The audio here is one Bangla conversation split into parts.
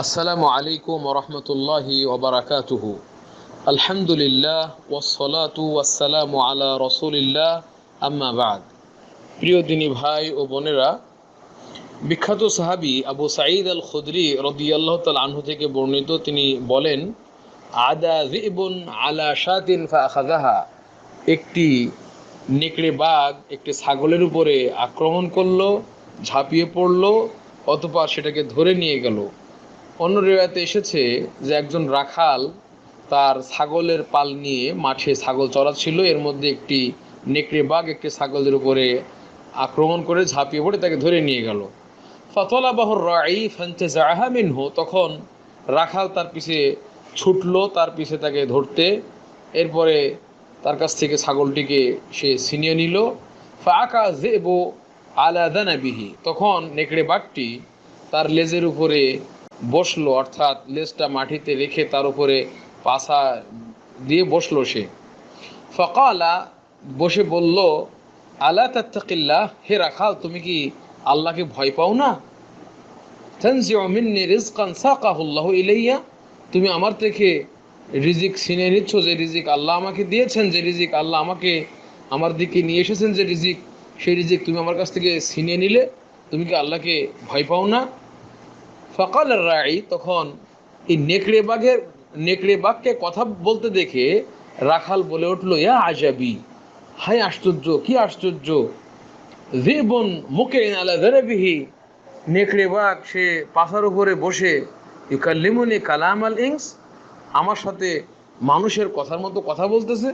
আসসালামু আলাইকুম ওরহমতুল্লাহি ওবরাকাতুহু। আলহামদুলিল্লাহ ওয়াসসালাতু ওয়াসসালামু আলা রসুলিল্লাহ, আম্মা বাদ। প্রিয় দিনী ভাই ও বোনেরা, বিখ্যাত সাহাবী আবু সাঈদ আল খুদরি রাদিয়াল্লাহু তাআলা আনহু থেকে বর্ণিত, তিনি বলেন, আদা যিবুন আলা শাতিন ফাআখাযাহা। একটি নেকড়ে বাঘ একটি ছাগলের উপরে আক্রমণ করলো, ঝাঁপিয়ে পড়লো, অতঃপর সেটাকে ধরে নিয়ে গেল। অন্য রিওয়ায়াতে এসেছে যে একজন রাখাল তার ছাগলের পাল নিয়ে মাঠে ছাগল চড়াচ্ছিল, এর মধ্যে একটি নেকড়ে বাঘ একটি ছাগলের উপরে আক্রমণ করে ঝাঁপিয়ে পড়ে তাকে ধরে নিয়ে গেল। ফাতালাবাহুর রাঈ ফান্তাযাআহা মিনহু। তখন রাখাল তার পিছে ছুটলো, তার পিছে তাকে ধরতে। এরপরে তার কাছ থেকে ছাগলটিকে সে ছিনিয়ে নিল। ফাআকা যিবু আলা দানাবিহি। তখন নেকড়ে বাঘটি তার লেজের উপরে বসলো, অর্থাৎ লেজটা মাটিতে রেখে তার উপরে পাছা দিয়ে বসলো সে। ফাকালা, বসে বলল, আলা তাত্তাকিল্লাহ, হে রাখাল, তুমি কি আল্লাহকে ভয় পাও না? তানজিউ মিন্নি রিজকান সাকাহুল্লাহু ইলাইয়া, তুমি আমার থেকে রিজিক ছিনিয়ে নিচ্ছ, যে রিজিক আল্লাহ আমাকে দিয়েছেন, যে রিজিক আল্লাহ আমাকে আমার দিকে নিয়ে এসেছেন, যে রিজিক, সেই রিজিক তুমি আমার কাছ থেকে ছিনিয়ে নিলে, তুমি কি আল্লাহকে ভয় পাও না? ফকাল রাঈ, তখন এই নেকড়ে বাঘকে কথা বলতে দেখে রাখাল বলে উঠলো, ইয়া আজাবি, হায় আশ্চর্য, কি আশ্চর্য! যিবুন মুকিন আলা যারাবিহি, নেকড়ে বাঘ সে পাছার উপরে বসে, ইউকাল্লিমুনি কালাম আল ইনস, আমার সাথে মানুষের কথার মতো কথা বলতেছে।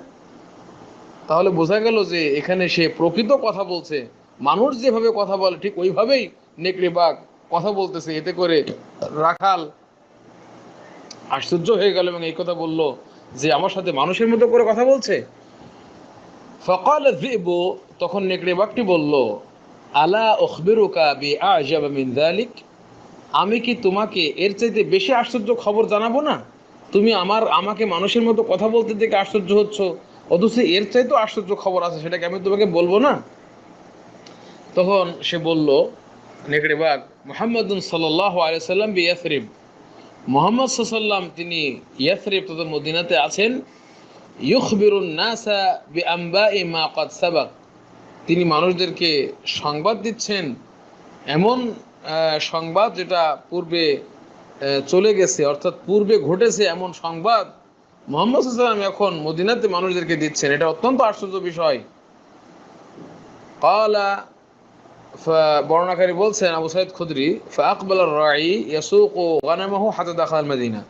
তাহলে বোঝা গেল যে এখানে সে প্রকৃত কথা বলছে, মানুষ যেভাবে কথা বলে ঠিক ওইভাবেই নেকড়ে বাঘ কথা বলতেছে। এতে করে রাখাল আশ্চর্য হয়ে গেল এবং এই কথা বলল যে আমার সাথে মানুষের মতো করে কথা বলছে। ফাকাল যিবু, তখন নেকড়ে বাঘটি বলল, আলা উখবিরুকা বিআজাব মিন যালিক, আমি কি তোমাকে এর চাইতে বেশি আশ্চর্য খবর জানাবো না? তুমি আমাকে মানুষের মতো কথা বলতে দেখে আশ্চর্য হচ্ছ, অথচ এর চাইতে আশ্চর্য খবর আছে, সেটাকে আমি তোমাকে বলবো না? তখন সে বলল, নেকড়ে বাঘ, মুহাম্মাদুন সাল্লাল্লাহু আলাইহি সাল্লাম বিয়াসরিব, মুহাম্মদ সাল্লাল্লাহু আলাইহি সাল্লাম তিনি ইয়াসরিব তথা মদিনাতে আছেন। ইউখবিরুন নাসা বিআনবাই মা ক্বাদ সাবাক, তিনি মানুষদেরকে সংবাদ দিচ্ছেন, এমন সংবাদ যেটা পূর্বে চলে গেছে, অর্থাৎ পূর্বে ঘটেছে এমন সংবাদ মুহাম্মদ সাল্লাল্লাহু আলাইহি সাল্লাম এখন মদিনাতে মানুষদেরকে দিচ্ছেন। এটা অত্যন্ত আশ্চর্য বিষয়। ক্বালা, বর্ণনাকারী বলছেন আবু সাঈদ খুদরি, ফাআকবালা আর-রাঈ ইয়াসুকু গানামাহু হাত্তা দাখাল মদিনা,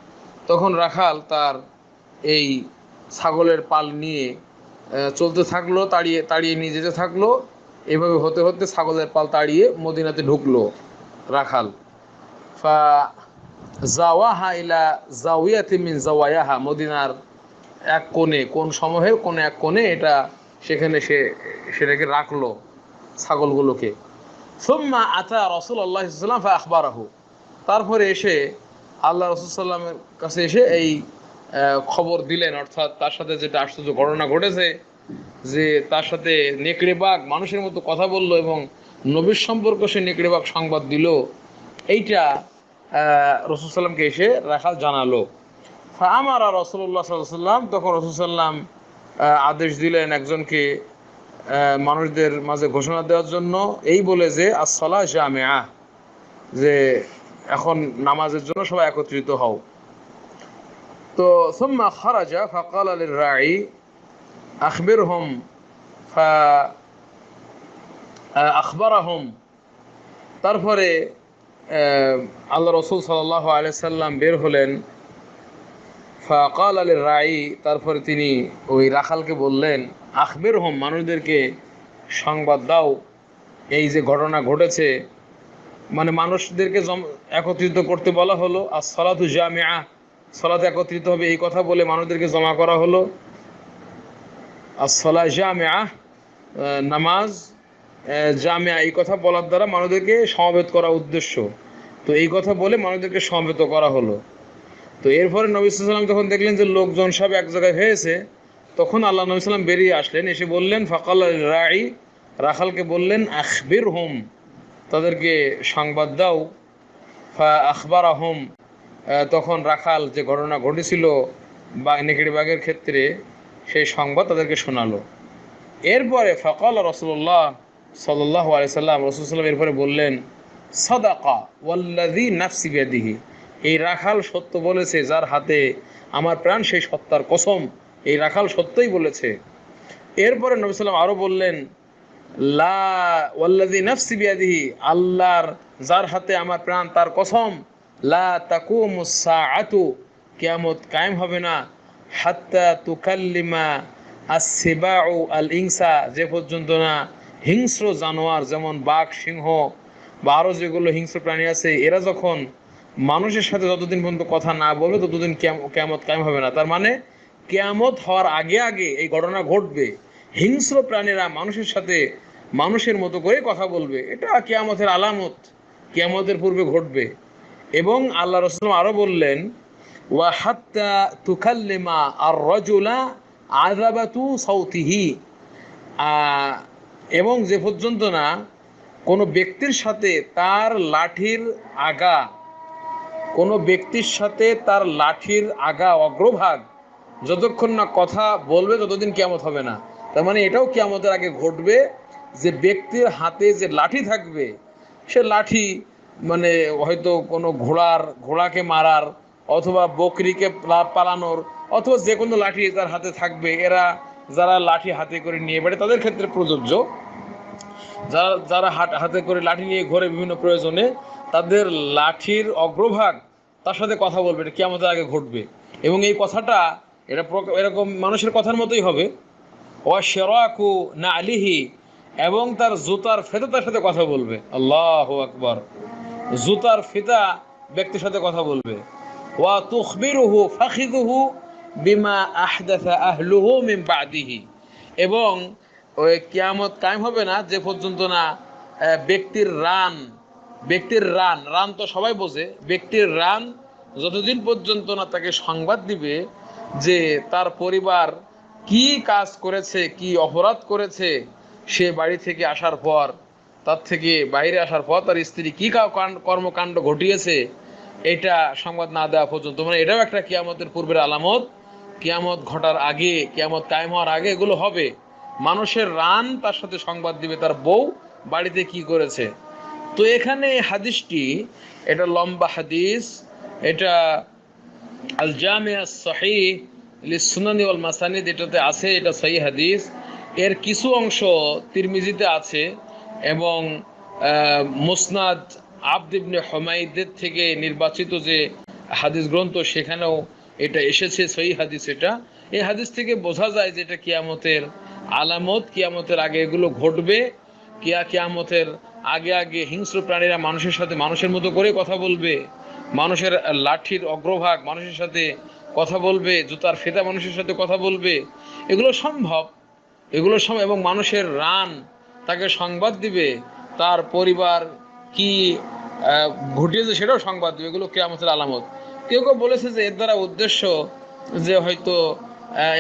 তখন রাখাল তার এই ছাগলের পাল নিয়ে চলতে থাকলো, তাড়িয়ে নিয়ে যেতে থাকলো। এভাবে হতে হতে ছাগলের পাল তাড়িয়ে মদিনাতে ঢুকলো রাখাল। ফা জাওয়াহা ইলা জাওয়ায়াতি মিন জাওয়ায়াহা, মদিনার এক কোণে, কোন সমূহের কোন এক কোণে এটা, সেখানে সেটাকে রাখলো ছাগলগুলোকে। সুম্মা আতা রাসূলুল্লাহ সাল্লাল্লাহু আলাইহি ওয়াসাল্লাম ফাআখবারাহু, তারপরে এসে আল্লাহ রাসূল সাল্লাল্লাহু আলাইহি ওয়াসাল্লামের কাছে এসে এই খবর দিলেন, অর্থাৎ তার সাথে যেটা আশ্চর্য ঘটনা ঘটেছে, যে তার সাথে নেকড়ে বাঘ মানুষের মতো কথা বলল এবং নবীর সম্পর্ক সে নেকড়ে বাঘ সংবাদ দিল, এইটা রাসূল সাল্লামকে এসে রাখাল জানালো। ফাআমারা রাসূলুল্লাহ সাল্লাল্লাহু আলাইহি ওয়াসাল্লাম, তখন রাসূল সাল্লাম আদেশ দিলেন একজনকে মানুষদের মাঝে ঘোষণা দেওয়ার জন্য, এই বলে যে আস-সালাহ জামিআ, যে এখন নামাজের জন্য সবাই একত্রিত হও। তো সুম্মা খারাজা ফাকালা লির-রাঈ আখবিরহুম ফাআখবারাহুম, তারপরে আল্লাহ রাসূল সাল্লাল্লাহু আলাইহি সাল্লাম বের হলেন। ফাকালা লির-রাঈ, তারপরে তিনি ওই রাখালকে বললেন, আখবিরহুম, মানুষদেরকে সংবাদ দাও এই যে ঘটনা ঘটেছে। মানে মানুষদেরকে একত্রিত করতে বলা হলো, আস-সালাতু জামিআ, সালাত একত্রিত হবে এই কথা বলে মানুষদেরকে জমা করা হলো। আস-সালাহ জামিআ, নামাজ জামিআ, এই কথা বলার দ্বারা মানুষদেরকে সমবেত করা উদ্দেশ্য। তো এই কথা বলে মানুষদেরকে সমবেত করা হলো। তো এরপরে নবী সাল্লাল্লাহু আলাইহি ওয়াসাল্লাম যখন দেখলেন যে লোকজন সব এক জায়গায় হয়েছে, তখন আল্লাহ নবী সাল্লাল্লাহু আলাইহি ওয়াসাল্লাম বেরিয়ে আসলেন, এসে বললেন, ফাকাল রাঈ, রাখালকে বললেন, আখবিরহুম, তাদেরকে সংবাদ দাও। ফা আখবারাহুম, তখন রাখাল যে ঘটনা ঘটেছিল বা নেকড়ে বাঘের ক্ষেত্রে সেই সংবাদ তাদেরকে শোনালো। এরপরে ফাকাল রাসূলুল্লাহ সাল্লাল্লাহু আলাইহি সাল্লাম, রাসূল সাল্লাম এরপরে বললেন, সাদাকা ওয়াল্লাযী নাফসি বিয়াদিহি, এই রাখাল সত্য বলেছে, যার হাতে আমার প্রাণ সেই সত্তার কসম, এই রাখাল সত্যই বলেছে। এরপরে নবী সাল্লাম আরও বললেন, লা ওয়াল্লাযী নাফসি বিয়াদিহি, আল্লাহর যার হাতে আমার প্রাণ তার কসম, লা তাকুমুস সাআতু, কিয়ামত কায়েম হবে না, হাত্তা তুকাল্লিমা as-siba'u al-insa, যে পর্যন্ত না হিংস্র জানোয়ার যেমন বাঘ, সিংহ বা আরও যেগুলো হিংস্র প্রাণী আছে, এরা যখন মানুষের সাথে যতদিন পর্যন্ত কথা না বলবে ততদিন কিয়ামত কায়েম হবে না। তার মানে কিয়ামত হওয়ার আগে আগে এই ঘটনা ঘটবে, হিংস্র প্রাণীরা মানুষের সাথে মানুষের মতো করে কথা বলবে। এটা কিয়ামতের আলামত, কিয়ামতের পূর্বে ঘটবে। এবং আল্লাহ রাসূল আরও বললেন, ওয়া হাত্তা তুকাল্লিমা আর-রাজুলা আযাবাতু সাউতিহি, এবং যে পর্যন্ত না কোনো ব্যক্তির সাথে তার লাঠির আগা, কোনো ব্যক্তির সাথে তার লাঠির আগা অগ্রভাগ যতক্ষণ না কথা বলবে ততদিন কিয়ামত হবে না। তার মানে এটাও কিয়ামতের আগে ঘটবে যে ব্যক্তির হাতে যে লাঠি থাকবে, সে লাঠি মানে হয়তো কোনো ঘোড়াকে মারার অথবা বকরিকে পালানোর অথবা যে কোনো লাঠি তার হাতে থাকবে, এরা যারা লাঠি হাতে করে নিয়ে বেড়ে তাদের ক্ষেত্রে প্রযোজ্য, যারা হাতে করে লাঠি নিয়ে ঘোরে বিভিন্ন প্রয়োজনে, তাদের লাঠির অগ্রভাগ তার সাথে কথা বলবে, এটা কিয়ামতের আগে ঘটবে। এবং এই কথাটা এটা এরকম মানুষের কথার মতোই হবে। ওয়া শিরাকু নালিহি, এবং তার জুতার ফিতা তার সাথে কথা বলবে। আল্লাহু আকবার, জুতার ফিতা ব্যক্তির সাথে কথা বলবে। ওয়া তুখবিরুহু ফাখিযুহু বিমা আহদাসা আহলুহু মিন বাদিহি, এবং ওই কিয়ামত কায়েম হবে না যে পর্যন্ত না ব্যক্তির রান তো সবাই বোঝে, ব্যক্তির রান যতদিন পর্যন্ত না তাকে সংবাদ দিবে যে তার পরিবার কি কাজ করেছে, কি অপরাধ করেছে, সে বাড়ি থেকে আসার পর, তার থেকে বাইরে আসার পর তার স্ত্রী কি কর্মকাণ্ড ঘটিয়েছে, এটা সংবাদ না দেওয়া পর্যন্ত। মানে এটাও একটা কিয়ামতের পূর্বের আলামত। কিয়ামত ঘটার আগে, কিয়ামত কায়েম হওয়ার আগে এগুলো হবে। মানুষের রান তার সাথে সংবাদ দিবে তার বউ বাড়িতে কি করেছে। তো এখানে হাদিসটি, এটা লম্বা হাদিস, এটা আল জামিয়া সহিহ লিসসুনানি ওয়াল মাসানিদ এটাতে আছে, এটা সহিহ হাদিস। এর কিছু অংশ তিরমিজিতে আছে এবং মুসনাদ আবদ ইবনে হুমায়দের থেকে নির্বাচিত যে হাদিস গ্রন্থ সেখানেও এটা এসেছে, সহিহ হাদিস। এটা এই হাদিস থেকে বোঝা যায় যে এটা কিয়ামতের আলামত, কিয়ামতের আগে এগুলো ঘটবে। কিয়ামতের আগে আগে হিংস্র প্রাণীরা মানুষের সাথে মানুষের মতো করে কথা বলবে, মানুষের লাঠির অগ্রভাগ মানুষের সাথে কথা বলবে, জুতার ফিতা মানুষের সাথে কথা বলবে। এগুলো সম্ভব, এবং মানুষের রান তাকে সংবাদ দিবে, তার পরিবার কি ঘটিয়েছে সেটাও সংবাদ দিবে। এগুলো কিয়ামতের আলামত। কেউ কেউ বলেছে যে এর দ্বারা উদ্দেশ্য যে হয়তো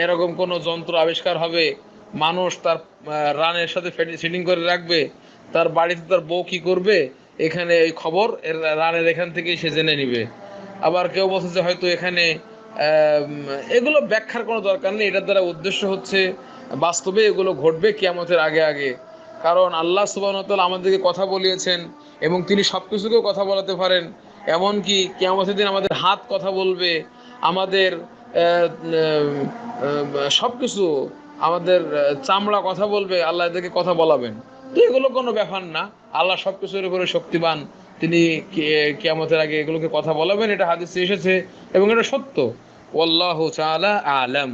এরকম কোনো যন্ত্র আবিষ্কার হবে, মানুষ তার রানের সাথে ফিটিং করে রাখবে, তার বাড়িতে তার বউ কি করবে এখানে এই খবর রানের এখান থেকেই সে জেনে নিবে। আবার কেউ বলছে যে হয়তো এখানে এগুলো ব্যাখ্যার কোনো দরকার নেই, এটার দ্বারা উদ্দেশ্য হচ্ছে বাস্তবে এগুলো ঘটবে কিয়ামতের আগে আগে। কারণ আল্লাহ সুবহানাহু ওয়া তাআলা আমাদেরকে কথা বলিয়েছেন এবং তিনি সব কিছুকেও কথা বলাতে পারেন। এমনকি কিয়ামতের দিন আমাদের হাত কথা বলবে, আমাদের সব কিছু, আমাদের চামড়া কথা বলবে, আল্লাহ এদেরকে কথা বলাবেন। তো এগুলো কোনো ব্যাপার না, আল্লাহ সব কিছুর উপরে শক্তিবান, তিনি কিয়ামতের আগে এগুলোকে কথা বলাবেন, এটা হাদিসে এসেছে এবং এটা সত্য। ওয়াল্লাহু তাআলা আলাম।